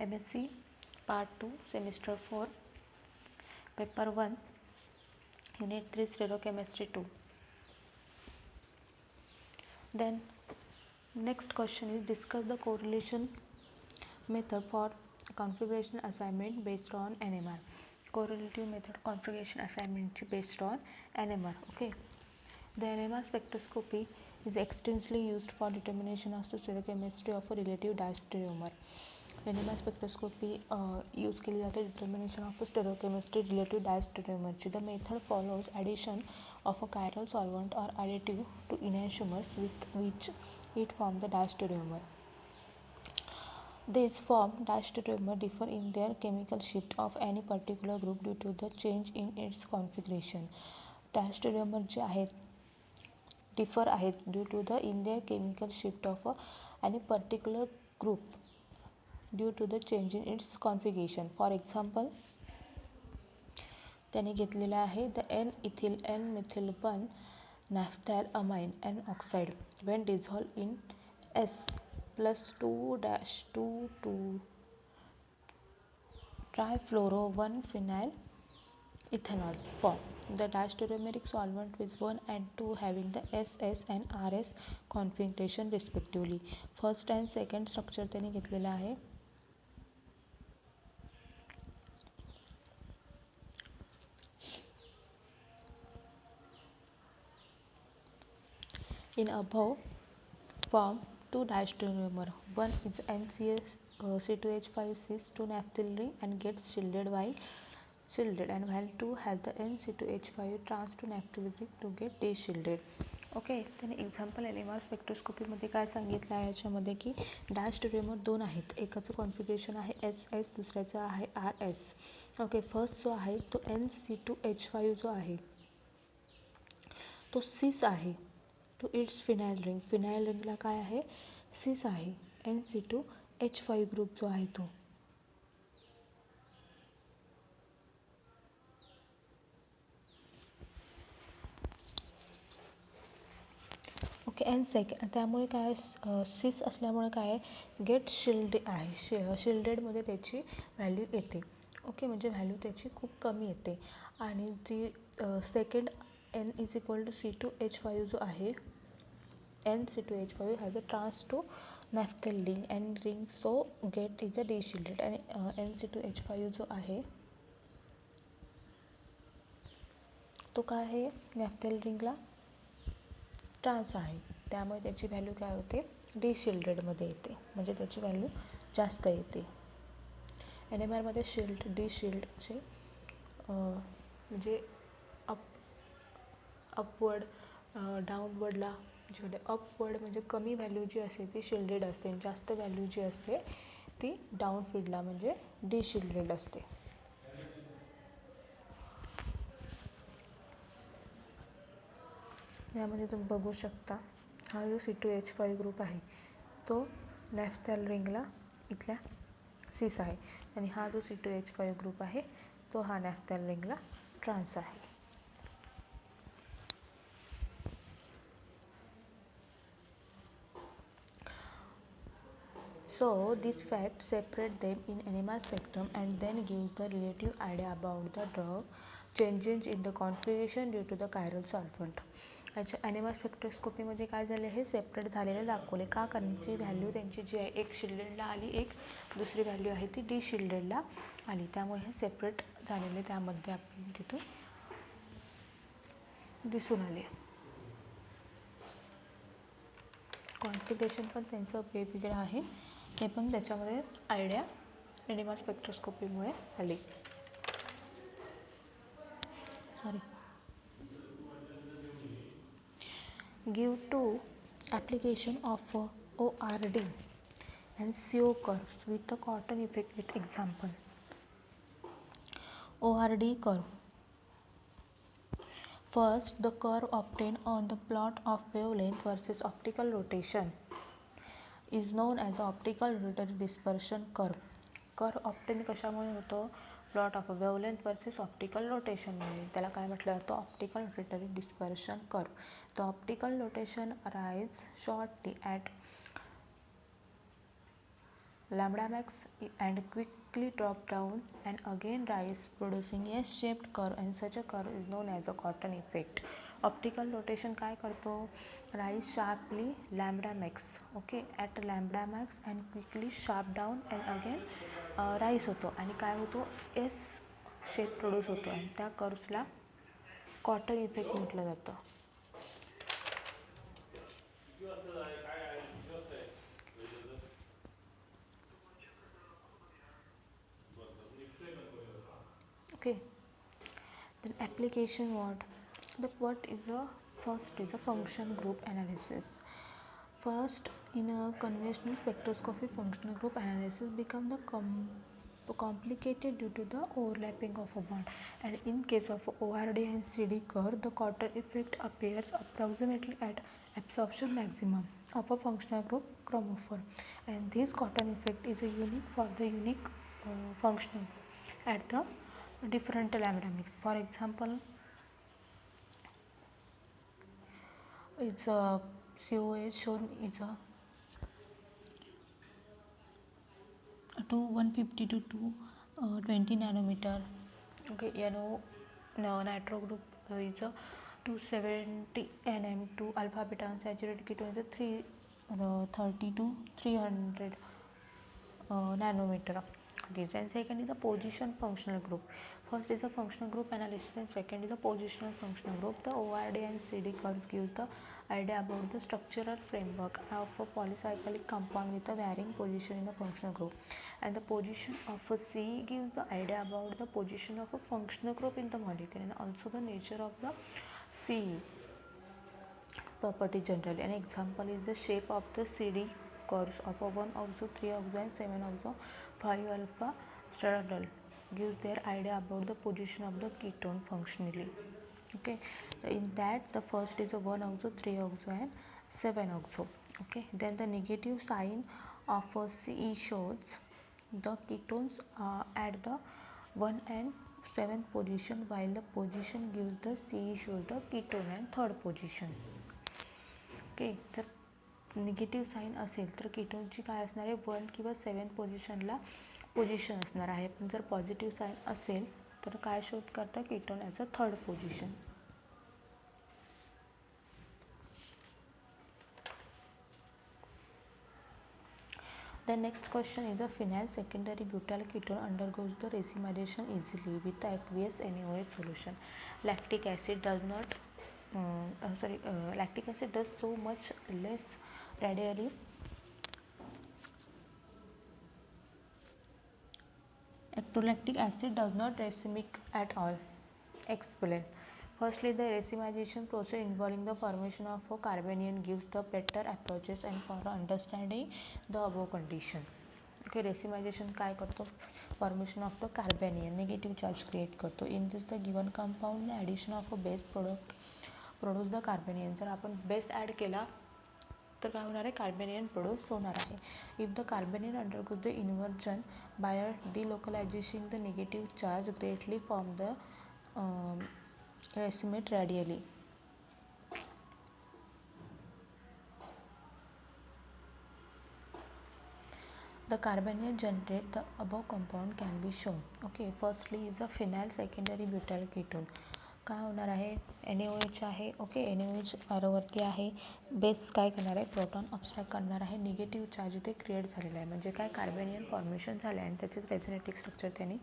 MSc Part 2 Semester 4 Paper 1 Unit 3 Stereochemistry 2. Then next question is discuss the correlation method for configuration assignment based on NMR. Correlative method configuration assignment based on NMR. Okay. The NMR spectroscopy is extensively used for determination of the stereochemistry of a relative diastereomer. NMR spectroscopy use केली जाते determination of a stereochemistry relative diastereomerची. The method follows addition of a chiral solvent or additive to enantiomers with which it forms the diastereomer. These formed diastereomer differ in their chemical shift of any particular group due to the change in its configuration. Diastereomer जे आहेत differ आहेत due to the in their chemical shift of any particular group due to the change in its configuration. For example, त्याने घेतलेला आहे the N-ethyl N-methyl 1 naphthalamine N oxide when dissolved in S plus 2-2 trifluoro 1 phenyl ethanol form. The diastereomeric solvent with 1 and 2 having the SS and RS configuration respectively. First and second structure त्याने घेतलेला आहे. In above form two diastereomer. One is NCS cis 2 naphthyl ring and gets shielded and while 2 has the NC2H5 trans 2 naphthyl ring to get deshielded. Okay. त्याने example NMR स्पेक्ट्रोस्कोपीमध्ये काय सांगितलं आहे याच्यामध्ये की डायस्टेरियोमर दोन आहेत. एकाचं कॉन्फिगरेशन आहे SS, दुसऱ्याचं आहे RS. ओके. फर्स्ट जो आहे तो NC2H5 जो आहे तो सिस आहे टू इट्स फिनाइल रिंगला काय आहे सिस आहे. NC2H5 ग्रुप जो आहे तो ओके. अँड सेकंड त्यामुळे काय सिस असल्यामुळे काय गेट शिल्ड आहे. शिल्डेडमध्ये त्याची व्हॅल्यू येते. ओके. म्हणजे व्हॅल्यू त्याची खूप कमी येते. आणि जी सेकंड N=C2H5 जो आहे NC2H5 has a trans to naphthyl ring and ring so get is a deshielded. आणि NC2H5 जो आहे तो काय आहे नॅफ्थल रिंगला ट्रान्स आहे. त्यामुळे त्याची व्हॅल्यू काय होते डिशिल्डेडमध्ये येते. म्हणजे त्याची व्हॅल्यू जास्त येते. NMRमध्ये शिल्ड डिशिल्ड असे म्हणजे अपवर्ड डाऊनवर्डला जेवढे अपवर्ड म्हणजे कमी व्हॅल्यू जी असते ती शिल्डेड असते. जास्त व्हॅल्यू जी असते ती डाऊनफील्डला म्हणजे डिशिल्डेड असते. यामध्ये तुम्ही बघू शकता हा जो C2H5 ग्रुप आहे तो नॅफ्थॅल रिंगला इथल्या सिस आहे आणि हा जो C2H5 ग्रुप आहे तो हा नॅफ्थॅल रिंगला ट्रान्स आहे. So this fact separate them in NMR spectrum and then gives the relative idea about the drug changes in the configuration due to the chiral solvent. अच्छा. NMR स्पेक्ट्रोस्कोपीमध्ये काय झाले हे सेपरेट झालेले दाखवले. का कारण ची व्हॅल्यू त्यांची जी आहे एक शिल्डेडला आली, एक दुसरी व्हॅल्यू आहे ती डिशिल्डेडला आली. त्यामुळे हे सेपरेट झालेले त्यामध्ये आपण तिथून दिसून आले. कॉन्फिगरेशन पण त्यांचं वेगवेगळं आहे. हे पण त्याच्यामध्ये आयडिया NMR स्पेक्ट्रोस्कोपीमुळे आली. Sorry. Give to application of ORD and CO curves with the cotton effect with example. ORD curve. First, the curve obtained on the plot of wavelength versus optical rotation is known as the optical rotary dispersion curve. Curve obtain कशामुळे होतो plot of wavelength versus optical रोटेशनमुळे. त्याला काय म्हटलं जातं optical rotary dispersion curve. The optical rotation arise shortly at lambda max and quickly drop down and again rise, producing a shaped curve, and such a curve is known as a cotton effect. Optical rotation काय करतो, rise sharply lambda max, okay, at lambda max and quickly sharp down and again rise होतो आणि काय होतो, S shape produce होतो आणि त्या कर्व्सला cotton effect म्हटलं जातं. Okay, then application what is the first is a function group analysis. First, in a conventional spectroscopy, functional group analysis become the complicated due to the overlapping of a bond, and in case of ORD and CD curve, the cotton effect appears approximately at absorption maximum of a functional group chromophore, and this cotton effect is a unique for the unique functional group at the different lambda mix. For example, it's a COH shown is a 150 to 220 nanometer. Okay, nitro group is a 270 nm to alpha beta unsaturated ketone is a 330 to 300 nanometer. This and second is the position functional group. First is the functional group analysis and second is the positional functional group. The ORD and CD curves gives the idea about the structural framework of a polycyclic compound with a varying position in a functional group, and the position of a C gives the idea about the position of a functional group in the molecule and also the nature of the C property generally. An example is the shape of the CD curves of a 1 oxo, 3 oxo and 7 oxo 5 alpha straddle gives their idea about the position of the ketone functionally. Okay, in that the first is a 1 oxo, 3 oxo and 7 oxo. Okay, then the negative sign of a CE shows the ketones at the 1 and 7th position, while the position gives the CE shows the ketone and third position. Okay, तर negative sign असेल तर कीटोनची काय असणार आहे, 1 किंवा 7 पोझिशनला position असणार आहे. पण जर पॉझिटिव्ह साईन असेल तर काय शोध करता, ketone as a third position. The next question is a phenyl secondary butyl ketone undergoes the racemization easily with the aqueous NaOH solution. Lactic acid does not lactic acid does so much less radially lactic acid does not racemic at all. Explain. Firstly, the racemization process involving the formation of a carbanion gives the better approaches and for understanding the above condition. Okay, racemization काय करतो, formation of the carbanion negative charge create करतो. In this the given compound the addition of a base product produce the carbanion. जर आपण base add केला तर काय होणार आहे, कार्बेनियन प्रोड्यूस होणार आहे. If the carbanion undergoes the inversion by delocalizing the negative charge greatly form the racemate radially. The carbanion generate the above compound can be shown. Okay, firstly is a phenyl secondary butyl ketone. काय होणार आहे, NaOH आहे. Okay, NaOH ॲरोवरती आहे. Base काय करणार आहे, proton ऑब्स्ट्रॅक्ट करणार आहे. निगेटिव्ह चार्ज इथे क्रिएट झालेला आहे, म्हणजे काय कार्बेनियन फॉर्मेशन झालं आहे आणि त्याचे रेझोनेटिक स्ट्रक्चर त्यांनी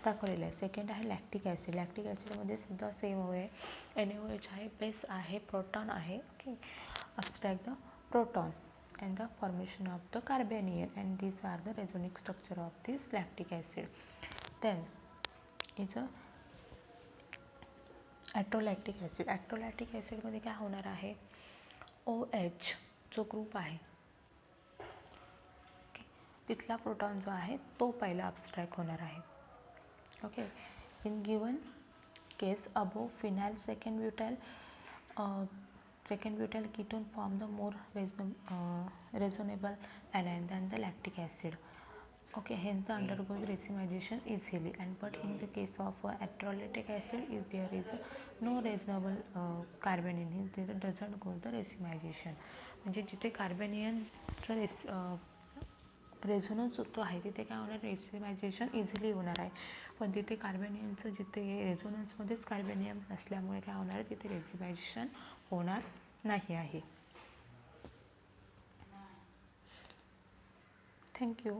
दाखवलेलं आहे. सेकंड आहे लॅक्टिक ॲसिड. लॅक्टिक ॲसिडमध्ये सुद्धा सेम आहे, NaOH आहे, बेस आहे, प्रोटॉन आहे. Okay, abstract the proton and the formation of the carbanion, and these are the resonic structure of this lactic acid. Then is a atrolactic acid. Atrolactic ॲसिडमध्ये काय होणार आहे, OH जो group आहे तिथला प्रोटॉन जो आहे तो पहिला अब्स्ट्रॅक्ट होणार आहे. Okay, in given case above phenyl second butyl ketone form the more reasonable anion than the lactic acid. Okay, hence the undergoes racemization easily, and but in the case of ॲट्रोलॅक्टिक acid if there is no reasonable carbanion, there doesn't go the racemization. म्हणजे जिथे कार्बेनियनचं resonance जो आहे तिथे काय होणार, रेसिमायझेशन easily होणार आहे. पण तिथे कार्बेनियमचं जिथे रेझोनन्समध्येच कार्बेनियम नसल्यामुळे काय होणार आहे, तिथे रेसिमायझेशन होणार नाही आहे. थँक्यू.